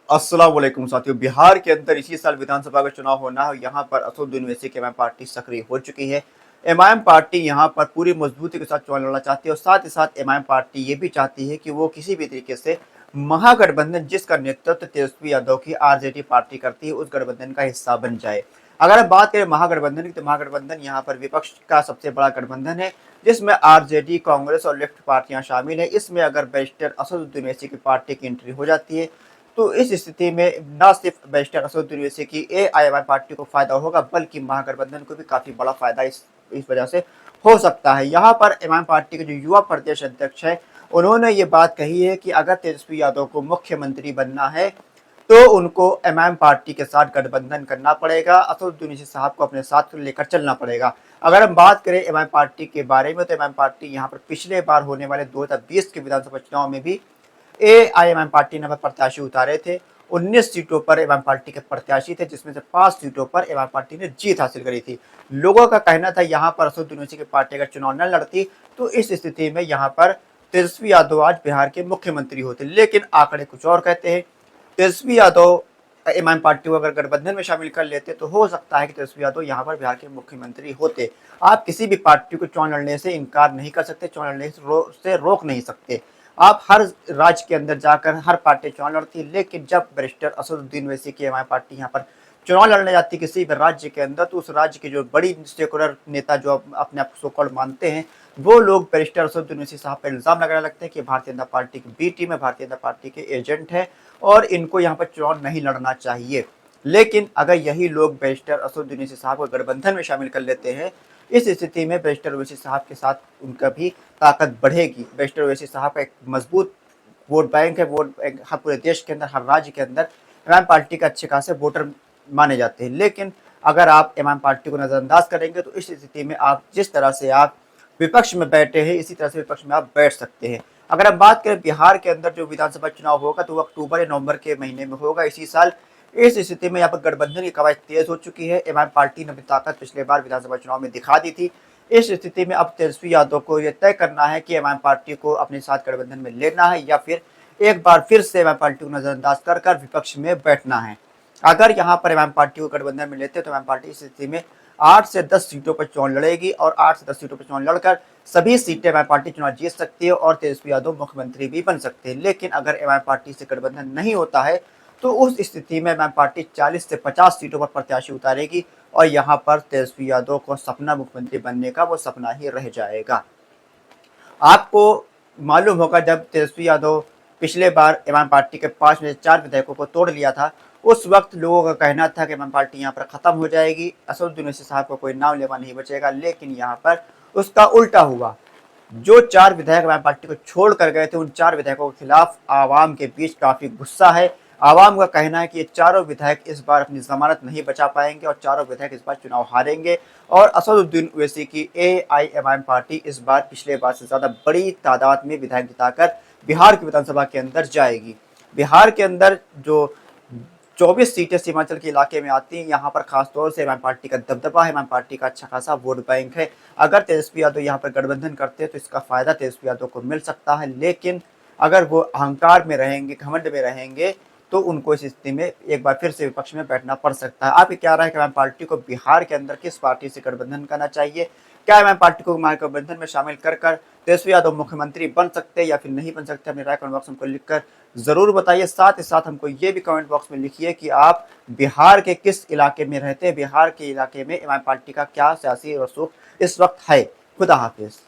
अस्सलाम वालेकुम साथियों। बिहार के अंदर इसी साल विधानसभा का चुनाव होना है। यहाँ पर असदुद्दीन ओवैसी की एमआईएम पार्टी सक्रिय हो चुकी है। एमआईएम पार्टी यहाँ पर पूरी मजबूती के साथ चुनाव लड़ना चाहती है और साथ ही साथ एमआईएम पार्टी ये भी चाहती है कि वो किसी भी तरीके से महागठबंधन जिसका नेतृत्व तेजस्वी यादव की आरजेडी पार्टी करती है उस गठबंधन का हिस्सा बन जाए। अगर हम बात करें महागठबंधन की तो महागठबंधन यहाँ पर विपक्ष का सबसे बड़ा गठबंधन है, जिसमें आरजेडी, कांग्रेस और लेफ्ट पार्टियां शामिल है। इसमें अगर बैरिस्टर असदुद्दीन ओवैसी की पार्टी की एंट्री हो जाती है तो इस स्थिति में न सिर्फ बैरिस्टर असदुद्दीन ओवैसी की एआईएमआईएम पार्टी को फायदा होगा, बल्कि महागठबंधन को भी काफी बड़ा फायदा इस वजह से हो सकता है। यहाँ पर एमआईएम पार्टी के जो युवा प्रदेश अध्यक्ष है, उन्होंने ये बात कही है कि अगर तेजस्वी यादव को मुख्यमंत्री बनना है तो उनको एमआईएम पार्टी के साथ गठबंधन करना पड़ेगा, असदुद्दीन ओवैसी साहब को अपने साथ लेकर चलना पड़ेगा। अगर हम बात करें एमआईएम पार्टी के बारे में तो एमआईएम पार्टी यहाँ पर पिछले बार होने वाले 2020 के विधानसभा चुनाव में भी एआईएमआईएम पार्टी ने प्रत्याशी उतारे थे। 19 सीटों पर एमआईएम पार्टी के प्रत्याशी थे, जिसमें से 5 सीटों पर एमआईएम पार्टी ने जीत हासिल करी थी। लोगों का कहना था यहाँ पर असदुद्दीन ओवैसी की पार्टी अगर चुनाव न लड़ती तो इस स्थिति में यहाँ पर तेजस्वी यादव आज बिहार के मुख्यमंत्री होते, लेकिन आंकड़े कुछ और कहते हैं। तेजस्वी यादव एमआईएम पार्टी को अगर गठबंधन में शामिल कर लेते तो हो सकता है कि तेजस्वी यादव यहाँ पर बिहार के मुख्यमंत्री होते। आप किसी भी पार्टी को चुनाव लड़ने से इनकार नहीं कर सकते, चुनाव लड़ने से रोक नहीं सकते। आप हर राज्य के अंदर जाकर हर पार्टी चुनाव लड़ती है, लेकिन जब बैरिस्टर असदुद्दीन ओवैसी की एमआईएम पार्टी यहाँ पर चुनाव लड़ने जाती है किसी भी राज्य के अंदर, तो उस राज्य के जो बड़ी सेकुलर नेता जो अपने आप को सो मानते हैं, वो लोग बैरिस्टर असदुद्दीन ओवैसी साहब पर इल्जाम लगाने लगते हैं कि भारतीय जनता पार्टी की बी टीम है, भारतीय जनता पार्टी के एजेंट है और इनको यहाँ पर चुनाव नहीं लड़ना चाहिए। लेकिन अगर यही लोग बैरिस्टर असदुद्दीन ओवैसी साहब को गठबंधन में शामिल कर लेते हैं, इस स्थिति में बैरिस्टर ओवैसी साहब के साथ उनका भी ताकत बढ़ेगी। बैरिस्टर ओवैसी साहब का एक मजबूत वोट बैंक है, वोट बैंक हर पूरे देश के अंदर, हर राज्य के अंदर एमआईएम पार्टी के अच्छे खासे वोटर माने जाते हैं। लेकिन अगर आप एमआईएम पार्टी को नजरअंदाज करेंगे तो इस स्थिति में आप जिस तरह से आप विपक्ष में बैठे हैं, इसी तरह से विपक्ष में आप बैठ सकते हैं। अगर हम बात करें बिहार के अंदर जो विधानसभा चुनाव होगा तो वो अक्टूबर या नवंबर के महीने में होगा इसी साल। इस स्थिति में यहाँ पर गठबंधन की कवायद तेज हो चुकी है। एमआईएम पार्टी ने अपनी ताकत पिछले बार विधानसभा चुनाव में दिखा दी थी। इस स्थिति में अब तेजस्वी यादव को यह तय करना है कि एमआईएम पार्टी को अपने साथ गठबंधन में लेना है या फिर एक बार फिर से एमआईएम पार्टी को नजरअंदाज कर विपक्ष में बैठना है। अगर यहाँ पर एमआईएम पार्टी को गठबंधन में लेते तो एमआईएम पार्टी इस स्थिति में 8 से 10 सीटों पर चुनाव लड़ेगी और 8 से 10 सीटों पर चुनाव लड़कर सभी सीटें एमआईएम पार्टी चुनाव जीत सकती है और तेजस्वी यादव मुख्यमंत्री भी बन सकते हैं। लेकिन अगर एमआईएम पार्टी से गठबंधन नहीं होता है तो उस स्थिति में एमआईएम पार्टी 40 से 50 सीटों पर प्रत्याशी उतारेगी और यहाँ पर तेजस्वी यादव को सपना मुख्यमंत्री बनने का वो सपना ही रह जाएगा। आपको मालूम होगा जब तेजस्वी यादव पिछले बार एमआईएम पार्टी के 5 में से 4 विधायकों को तोड़ लिया था, उस वक्त लोगों का कहना था कि एमआईएम पार्टी यहाँ पर खत्म हो जाएगी, असदुद्दीन ओवैसी साहब को कोई नाम लेवा नहीं बचेगा। लेकिन यहाँ पर उसका उल्टा हुआ। जो 4 विधायक एमआईएम पार्टी को छोड़ कर गए थे, उन 4 विधायकों के खिलाफ आवाम के बीच काफी गुस्सा है। आवाम का कहना है कि ये चारों विधायक इस बार अपनी जमानत नहीं बचा पाएंगे और चारों विधायक इस बार चुनाव हारेंगे और असदुद्दीन ओवैसी की एआईएमआईएम पार्टी इस बार पिछले बार से ज्यादा बड़ी तादाद में विधायक जिताकर बिहार की विधानसभा के अंदर जाएगी। बिहार के अंदर जो 24 सीटें सीमांचल के इलाके में आती हैं, यहाँ पर खासतौर से एमआईएम पार्टी का दबदबा है, एमआईएम पार्टी का अच्छा खासा वोट बैंक है। अगर तेजस्वी यादव यहाँ पर गठबंधन करते हैं तो इसका फायदा तेजस्वी यादव को मिल सकता है। लेकिन अगर वो अहंकार में रहेंगे, घमंड में रहेंगे, तो उनको इस स्थिति में एक बार फिर से विपक्ष में बैठना पड़ सकता है। आप क्या राय है कि एमआईएम पार्टी को बिहार के अंदर किस पार्टी से गठबंधन करना चाहिए? क्या एमआईएम पार्टी को महागठबंधन में शामिल कर तेजस्वी यादव मुख्यमंत्री बन सकते हैं या फिर नहीं बन सकते? अपनी राय कमेंट बॉक्स में हमको लिखकर जरूर बताइए। साथ ही साथ हमको ये भी कमेंट बॉक्स में लिखिए कि आप बिहार के किस इलाके में रहते हैं, बिहार के इलाके में एमआईएम पार्टी का क्या सियासी रसूख इस वक्त है। खुदा हाफिज।